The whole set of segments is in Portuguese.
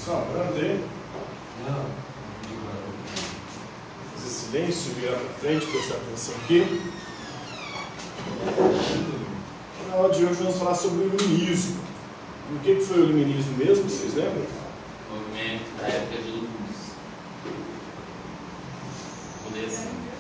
Sobrando aí. Fazer silêncio, virar para frente, prestar atenção aqui. Na aula de hoje vamos falar sobre o iluminismo. E o que foi o iluminismo mesmo, vocês lembram? O movimento da época de luz.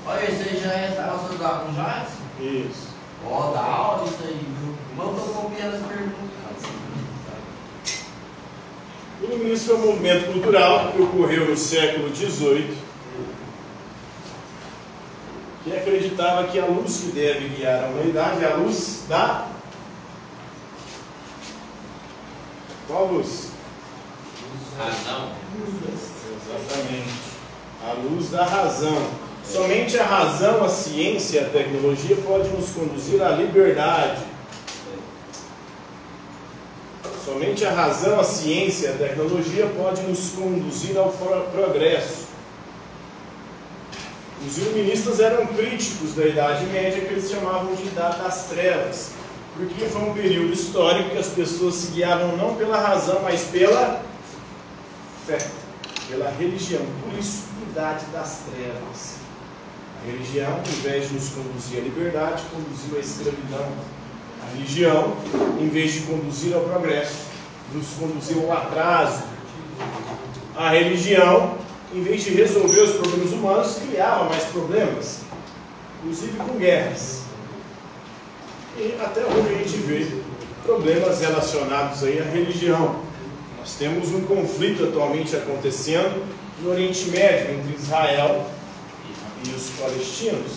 Olha, isso aí já estava estudado com Jackson? Isso. Ó, da aula isso aí, viu? Não estou copiando as perguntas. O iluminismo foi um movimento cultural que ocorreu no século XVIII, que acreditava que a luz que deve guiar a humanidade é a luz da... Qual luz? Razão. Exatamente. A luz da razão. Somente a razão, a ciência e a tecnologia pode nos conduzir à liberdade. Somente a razão, a ciência e a tecnologia pode nos conduzir ao progresso. Os iluministas eram críticos da Idade Média, que eles chamavam de Idade das Trevas, porque foi um período histórico que as pessoas se guiavam não pela razão, mas pela fé, pela religião. Por isso, Idade das Trevas. A religião, ao invés de nos conduzir à liberdade, conduziu à escravidão. A religião, em vez de conduzir ao progresso, nos conduziu ao atraso. A religião, em vez de resolver os problemas humanos, criava mais problemas, inclusive com guerras. E até hoje a gente vê problemas relacionados aí à religião. Nós temos um conflito atualmente acontecendo no Oriente Médio, entre Israel e os palestinos.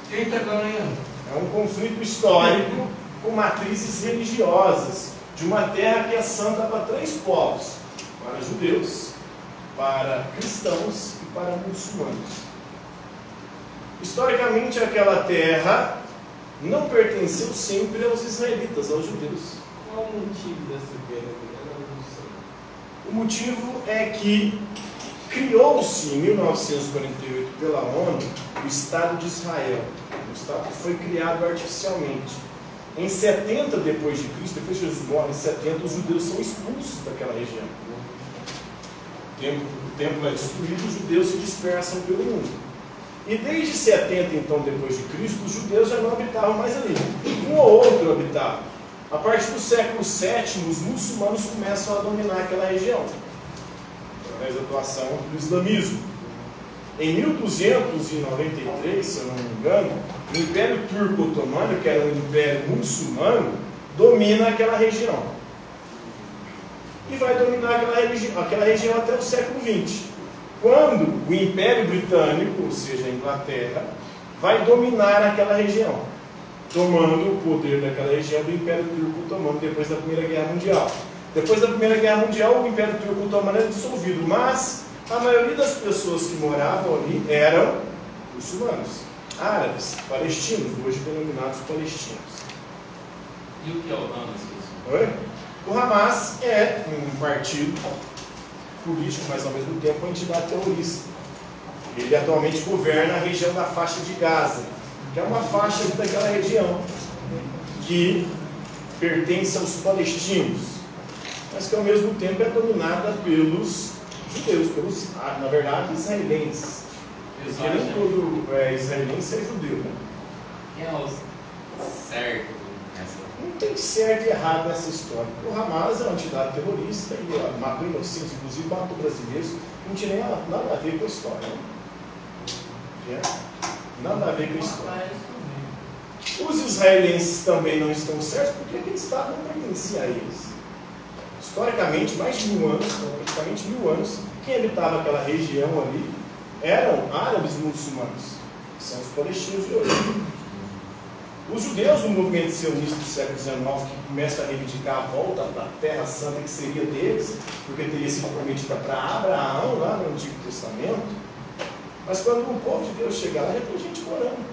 Quem está ganhando? É um conflito histórico com matrizes religiosas, de uma terra que é santa para três povos: para judeus, para cristãos e para muçulmanos. Historicamente, aquela terra não pertenceu sempre aos israelitas, aos judeus. Qual o motivo dessa guerra? O motivo é que criou-se em 1948 pela ONU o Estado de Israel. O Estado foi criado artificialmente. Em 70 depois de Cristo, depois que Jesus morre, em 70, os judeus são expulsos daquela região. O templo é destruído, os judeus se dispersam pelo mundo. E desde 70, então, depois de Cristo, os judeus já não habitavam mais ali. Um ou outro habitava. A partir do século VII, os muçulmanos começam a dominar aquela região, através da atuação do islamismo. Em 1293, se eu não me engano, o Império Turco Otomano, que era um império muçulmano, domina aquela região. E vai dominar aquela região até o século XX. Quando o Império Britânico, ou seja, a Inglaterra, vai dominar aquela região, tomando o poder daquela região do Império Turco Otomano depois da Primeira Guerra Mundial. Depois da Primeira Guerra Mundial, o Império Turco Otomano é dissolvido, mas a maioria das pessoas que moravam ali eram muçulmanos, árabes, palestinos, hoje denominados palestinos. E o que é o Hamas? Oi? O Hamas é um partido político, mas ao mesmo tempo uma entidade terrorista. Ele atualmente governa a região da faixa de Gaza, que é uma faixa daquela região que pertence aos palestinos, mas que ao mesmo tempo é dominada pelos judeus, na verdade, israelenses. Porque nem todo israelense é judeu, né? Quem é o certo nessa? Não tem certo e errado nessa história. O Hamas é uma entidade terrorista e matou inocentes, inclusive matou brasileiros. Não tinha nem nada a ver com a história. Né? Nada a ver com a história. Os israelenses também não estão certos porque aquele Estado não pertencia a eles. Historicamente, mais de 1000 anos, praticamente 1000 anos, quem habitava aquela região ali eram árabes muçulmanos, que são os palestinos de hoje. Os judeus do movimento sionista do século XIX, que começam a reivindicar a volta da Terra Santa, que seria deles, porque teria sido prometida para Abraão, lá no Antigo Testamento. Mas quando o povo de Deus chegar lá, já tem gente morando.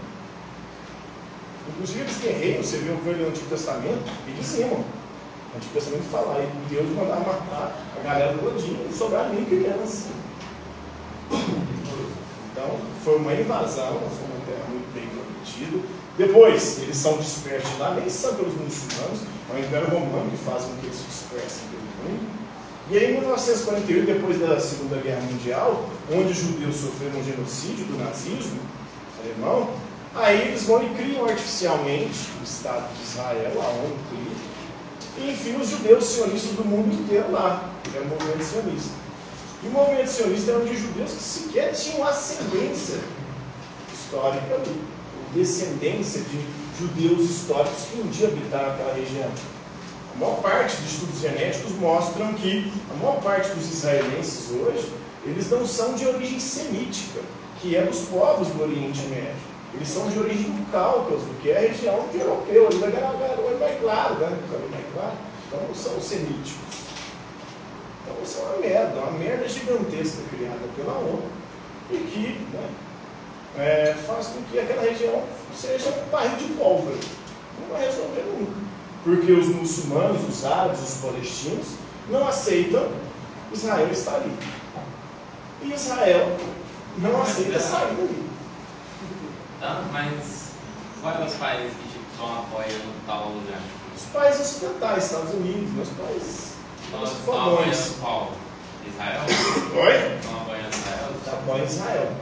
Inclusive eles guerreiam, você vê o que no Antigo Testamento, e dizimam. O Antigo Testamento fala, e Deus mandava matar a galera todinha, e sobrar nem criança. Então, foi uma invasão, foi uma terra muito bem prometida. Depois, eles são dispersos lá, nem são pelos muçulmanos, é o Império Romano que faz com que eles se dispersem pelo mundo. E aí, em 1948, depois da Segunda Guerra Mundial, onde os judeus sofreram um genocídio do nazismo alemão, aí eles vão e criam artificialmente o Estado de Israel, a ONU cria, e enfim, os judeus sionistas do mundo inteiro lá, que é o movimento sionista. E o movimento sionista era um de judeus que sequer tinham ascendência histórica ali, descendência de judeus históricos que um dia habitaram aquela região. A maior parte de estudos genéticos mostram que a maior parte dos israelenses hoje, eles não são de origem semítica, que é dos povos do Oriente Médio. Eles são de origem do Cáucaso, que é a região de europeu, ali da Garoa mais claro, né? Então não são semíticos. Então isso é uma merda gigantesca criada pela ONU e que, né, faz com que aquela região seja um barril de pólvora. Não vai resolver nunca. Porque os muçulmanos, os árabes, os palestinos não aceitam Israel estar ali. E Israel não aceita sair dali. Não, mas quais os países que estão apoiando tal lugar? Os países ocidentais, Estados Unidos, meus países. Nós estão apoiando qual? Israel? Oi? Estão apoiando Israel? Apoiam Israel.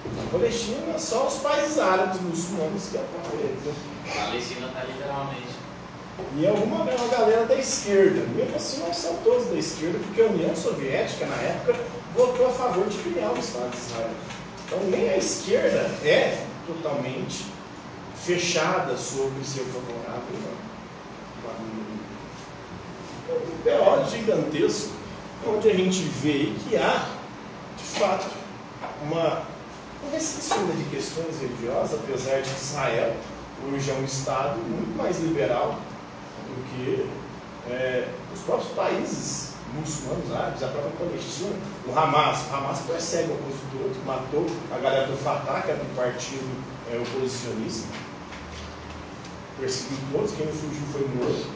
A Palestina, só os países árabes muçulmanos que apoiam eles. Né? A Palestina está literalmente. E uma galera da esquerda. Mesmo assim, não são todos da esquerda, porque a União Soviética, na época, votou a favor de criar o Estado de Israel. Então, nem a esquerda é totalmente fechada sobre ser favorável. É um BO gigantesco, onde a gente vê que há, de fato, uma restrição de questões religiosas, apesar de que Israel hoje é um Estado muito mais liberal do que os próprios países muçulmanos, árabes, a própria Palestina. O Hamas persegue o opositor, que matou a galera do Fatah, que é do partido oposicionista, perseguiu todos, quem não fugiu foi morto,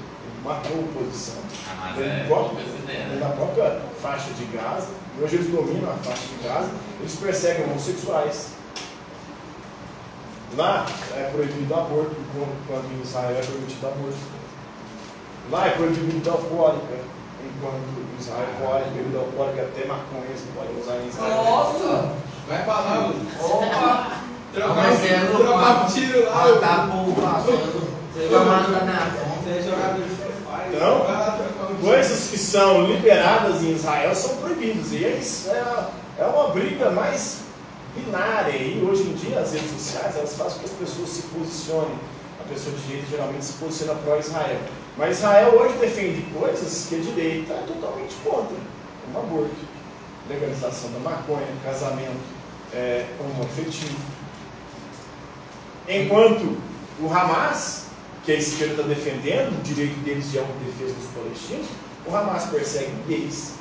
matou a oposição. Na própria faixa de Gaza. Hoje eles dominam a faixa de Gaza, eles perseguem homossexuais. Lá é proibido o aborto, enquanto em Israel é permitido o aborto. Lá é proibido bebida alcoólica, enquanto em Israel pode, bebida alcoólica até maconha você pode usar em Israel. Nossa! Vai pra lá, mano. Opa! Trocar tiro lá. Tá bom, passando. Você vai mandar na Você é jogador de Free Fire. Então, coisas que são liberadas em Israel são proibidas. E é uma briga mais binária. E hoje em dia as redes sociais elas fazem com que as pessoas se posicionem. A pessoa de direita geralmente se posiciona pró-Israel. Mas Israel hoje defende coisas que a direita é totalmente contra. Como aborto, legalização da maconha, casamento homoafetivo. Enquanto o Hamas, que a esquerda está defendendo, o direito deles de autodefesa dos palestinos, o Hamas persegue gays.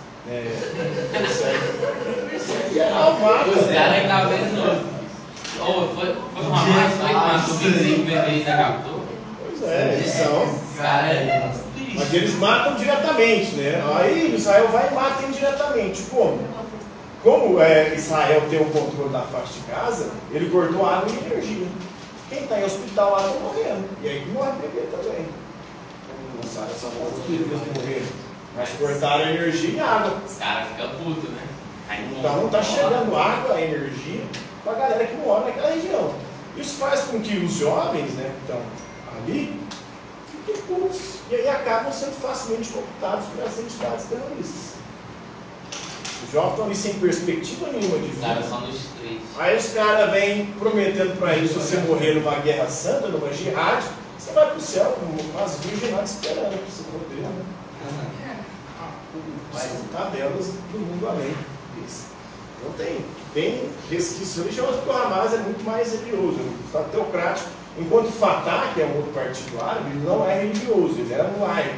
Persegue geral, mata. Os caras estavam vendo. Foi o Hamas que matou 25 bebês da captura? Pois é, eles são. Mas eles matam diretamente, né? Aí Israel vai e mata indiretamente. Como Israel tem o controle da faixa de Gaza, ele cortou água e energia. Quem está em hospital lá está morrendo. E aí morre o bebê também. Não sabe, só os bebês morreram. Mas cortaram a energia e água. Os caras ficam putos, né? Então não está chegando água, energia para a galera que mora naquela região. Isso faz com que os jovens, né, que estão ali, fiquem putos. E aí acabam sendo facilmente cooptados por essas entidades terroristas. Os jovens estão ali sem perspectiva nenhuma de vida. Os caras são dos três. Aí os caras vêm prometendo para eles, se você morrer numa guerra santa, numa jihad, você vai para o céu com as virginadas esperando para você poder, né? São tabelas do mundo além disso. Então tem resquícios religiosos, porque o Hamas é muito mais religioso, é um Estado teocrático, enquanto o Fatah, que é um outro partido árabe, ele não é religioso, ele era um laico.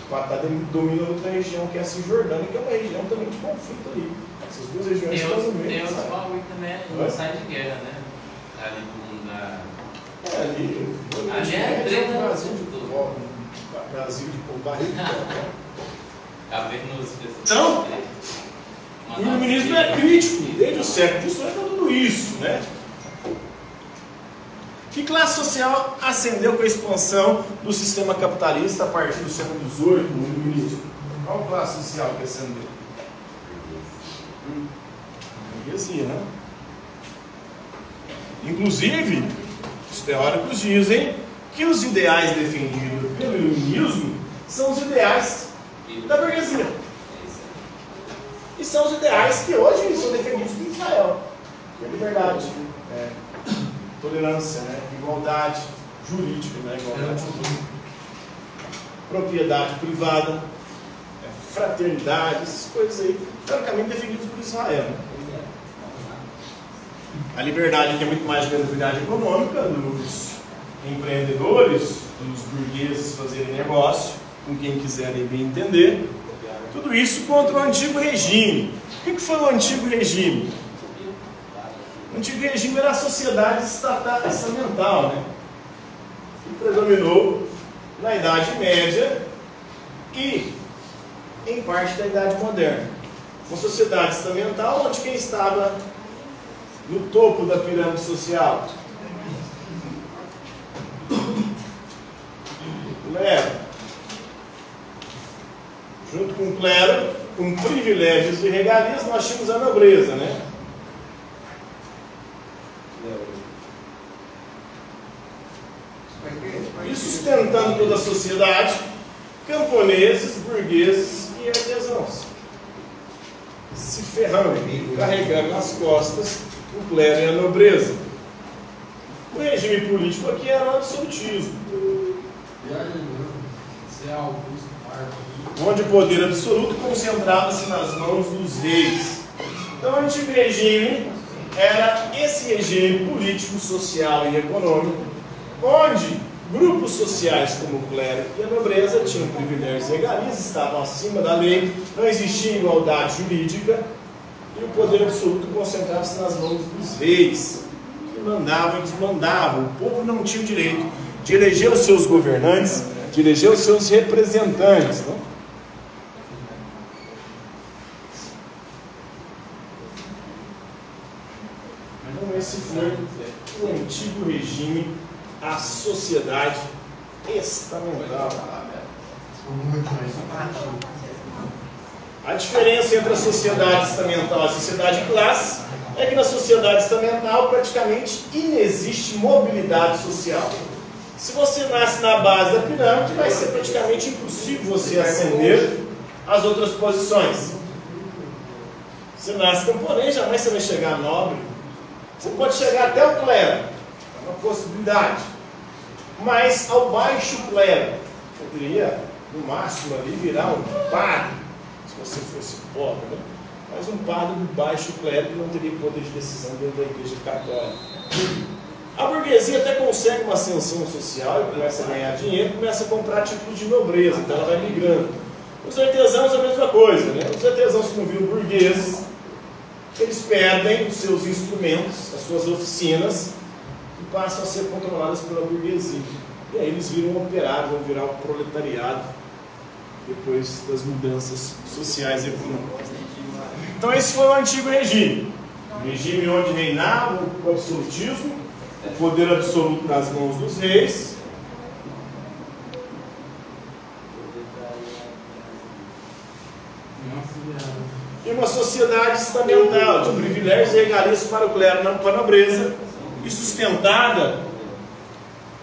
O Fatah domina outra região, que é a Cisjordânia, que é uma região também de conflito ali. Essas duas regiões estão no meio. Tem outros bagulho também, não sai de guerra, né? Ali do mundo da... Ali é treta no no Brasil mundo de todo. Brasil de barriga. Então, o iluminismo é crítico, desde o século XVIII está tudo isso, né? Que classe social ascendeu com a expansão do sistema capitalista a partir do século XVIII, no iluminismo? Qual classe social que ascendeu? Burguesia, né? Inclusive, os teóricos dizem que os ideais defendidos pelo iluminismo são os ideais da burguesia. E são os ideais que hoje são defendidos por Israel. Que é liberdade, tolerância, igualdade jurídica, igualdade jurídica, propriedade privada, fraternidade, essas coisas aí, teoricamente defendidas por Israel. A liberdade, que é muito mais do que a liberdade econômica, dos empreendedores, dos burgueses fazerem negócio, com quem quiserem bem entender. Tudo isso contra o antigo regime. O que foi o antigo regime? O antigo regime era a sociedade estamental, que predominou na Idade Média e em parte da Idade Moderna. Uma sociedade estamental onde quem estava no topo da pirâmide social? O clero. Junto com o clero, com privilégios e regalias, nós tínhamos a nobreza, E sustentando toda a sociedade, camponeses, burgueses e artesãos. Se ferrando, carregando nas costas o clero e a nobreza. O regime político aqui era o absolutismo, onde o poder absoluto concentrava-se nas mãos dos reis. Então, o antigo regime era esse regime político, social e econômico, onde grupos sociais como o clero e a nobreza tinham privilégios e regalias, estavam acima da lei, não existia igualdade jurídica, e o poder absoluto concentrava-se nas mãos dos reis, que mandavam e desmandavam. O povo não tinha o direito de eleger os seus governantes, de eleger os seus representantes. Então esse foi o antigo regime, a sociedade estamental. A diferença entre a sociedade estamental e a sociedade de classe é que na sociedade estamental praticamente inexiste mobilidade social. Se você nasce na base da pirâmide, vai ser praticamente impossível você ascender às outras posições. Você nasce camponês, jamais você vai chegar a nobre. Você pode chegar até o clero, é uma possibilidade. Mas ao baixo clero, poderia, no máximo, ali virar um padre, se você fosse pobre, mas um padre do baixo clero que não teria poder de decisão dentro da igreja católica. A burguesia até consegue uma ascensão social e começa a ganhar dinheiro, começa a comprar títulos de nobreza, então ela vai migrando. Os artesãos a mesma coisa, Os artesãos que não viram burgueses, eles perdem os seus instrumentos, as suas oficinas, e passam a ser controladas pela burguesia. E aí eles viram um operário, vão virar o proletariado, depois das mudanças sociais e econômicas. Então esse foi o antigo regime. O regime onde reinava o absolutismo, o poder absoluto nas mãos dos reis. E uma sociedade estamental, de privilégios e regalias para o clero, não para a nobreza, e sustentada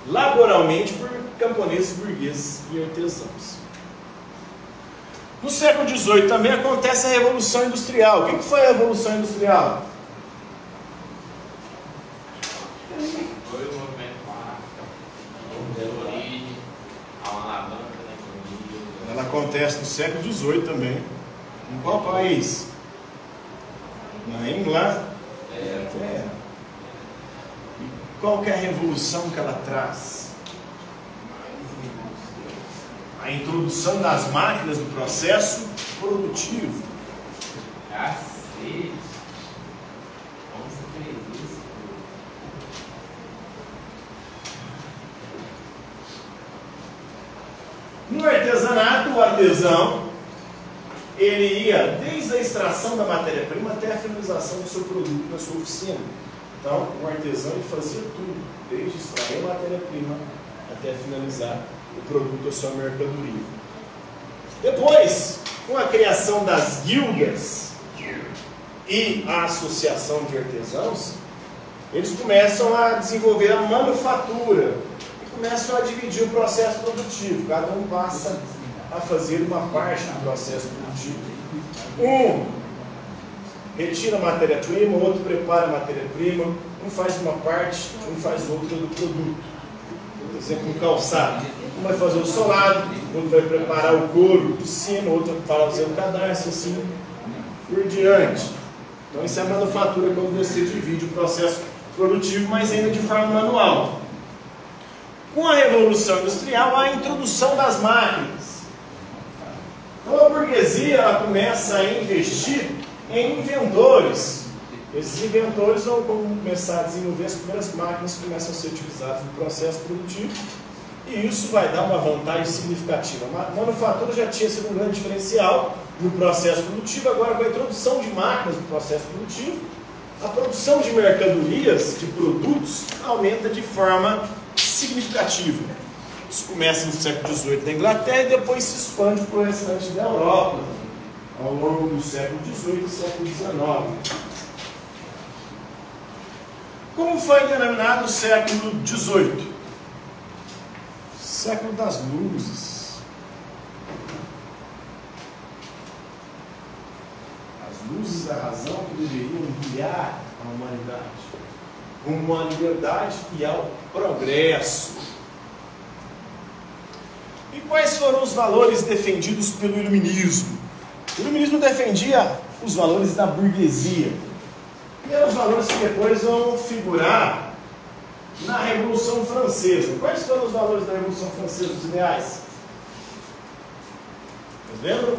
laboralmente por camponeses, burgueses e artesãos. No século XVIII também acontece a Revolução Industrial. O que foi a Revolução Industrial? Foi o movimento lá, deu origem a uma alavanca da economia. Ela acontece no século XVIII também. Em qual país? Na Inglaterra. E qual que é a revolução que ela traz? A introdução das máquinas no processo produtivo. Cacete! Como você fez isso? No artesanato, o artesão, ele ia desde a extração da matéria-prima até a finalização do seu produto na sua oficina. Então, o artesão ele fazia tudo, desde extrair a matéria-prima até finalizar o produto, a sua mercadoria. Depois, Com a criação das guildas e a associação de artesãos, eles começam a desenvolver a manufatura e começam a dividir o processo produtivo. Cada um passa a fazer uma parte do processo produtivo. Um retira a matéria-prima, o outro prepara a matéria-prima, um faz uma parte, um faz outra do produto. Por exemplo, um calçado. Um vai fazer o solado, o outro vai preparar o couro de cima, o outro vai fazer o cadarço, assim por diante. Então isso é a manufatura, quando você divide o processo produtivo, mas ainda de forma manual. Com a Revolução Industrial, há a introdução das máquinas. Então a burguesia ela começa a investir em inventores. Esses inventores vão começar a desenvolver as primeiras máquinas que começam a ser utilizadas no processo produtivo, e isso vai dar uma vantagem significativa. A manufatura já tinha sido um grande diferencial no processo produtivo, agora com a introdução de máquinas no processo produtivo, a produção de mercadorias, de produtos, aumenta de forma significativa. Isso começa no século XVIII na Inglaterra e depois se expande para o restante da Europa, ao longo do século XVIII e século XIX. Como foi denominado o século XVIII? Século das luzes. As luzes da razão que deveriam guiar a humanidade rumo à liberdade e ao progresso. E quais foram os valores defendidos pelo iluminismo? O iluminismo defendia os valores da burguesia. E eram os valores que depois vão figurar na Revolução Francesa. Quais foram os valores da Revolução Francesa, os ideais? Vocês lembram?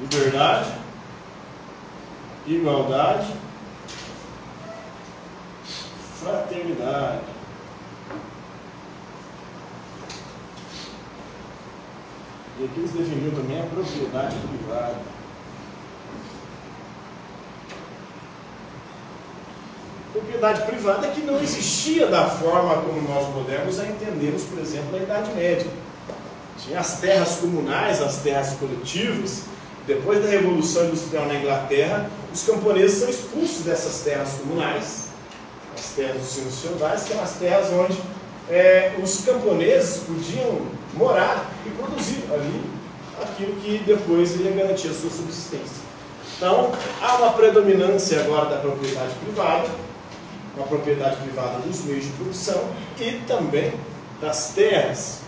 Liberdade, igualdade, fraternidade. E aqui eles definiram também a propriedade privada. Propriedade privada que não existia da forma como nós modernos a entendemos, por exemplo, na Idade Média. Tinha as terras comunais, as terras coletivas. Depois da Revolução Industrial na Inglaterra, os camponeses são expulsos dessas terras comunais, as terras dos senhores feudais, que eram as terras onde os camponeses podiam morar e produzir ali aquilo que depois iria garantir a sua subsistência. Então, há uma predominância agora da propriedade privada, uma propriedade privada dos meios de produção e também das terras.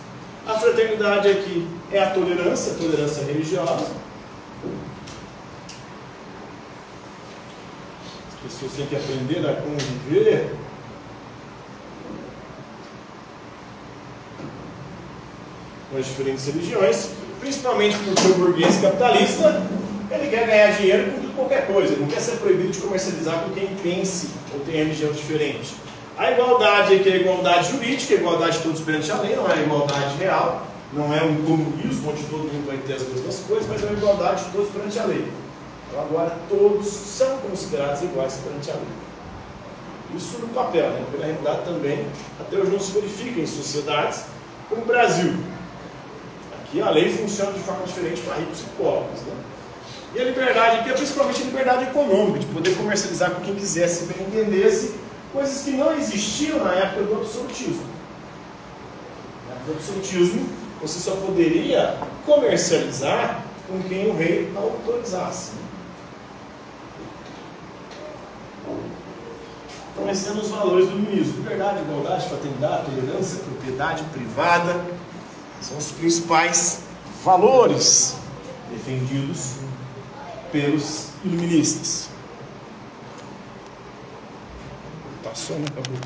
A fraternidade aqui é a tolerância religiosa. As pessoas têm que aprender a conviver com as diferentes religiões, principalmente porque o burguês capitalista ele quer ganhar dinheiro com tudo, qualquer coisa, ele não quer ser proibido de comercializar com quem pense ou tem religião diferente. A igualdade aqui é a igualdade jurídica, a igualdade de todos perante a lei, não é a igualdade real, não é um comunismo onde todo mundo vai ter as mesmas coisas, mas é uma igualdade de todos perante a lei. Então agora todos são considerados iguais perante a lei. Isso no papel, né? Pela realidade também, até hoje não se verifica em sociedades como o Brasil. Aqui a lei funciona de forma diferente para ricos e pobres, né? E a liberdade aqui é principalmente a liberdade econômica, de poder comercializar com quem quisesse, bem entendesse, coisas que não existiam na época do absolutismo. Na época do absolutismo, você só poderia comercializar com quem o rei autorizasse. Então, esses são os valores do iluminismo: liberdade, igualdade, fraternidade, tolerância, propriedade privada. São os principais valores defendidos pelos iluministas. Passou, né? Acabou.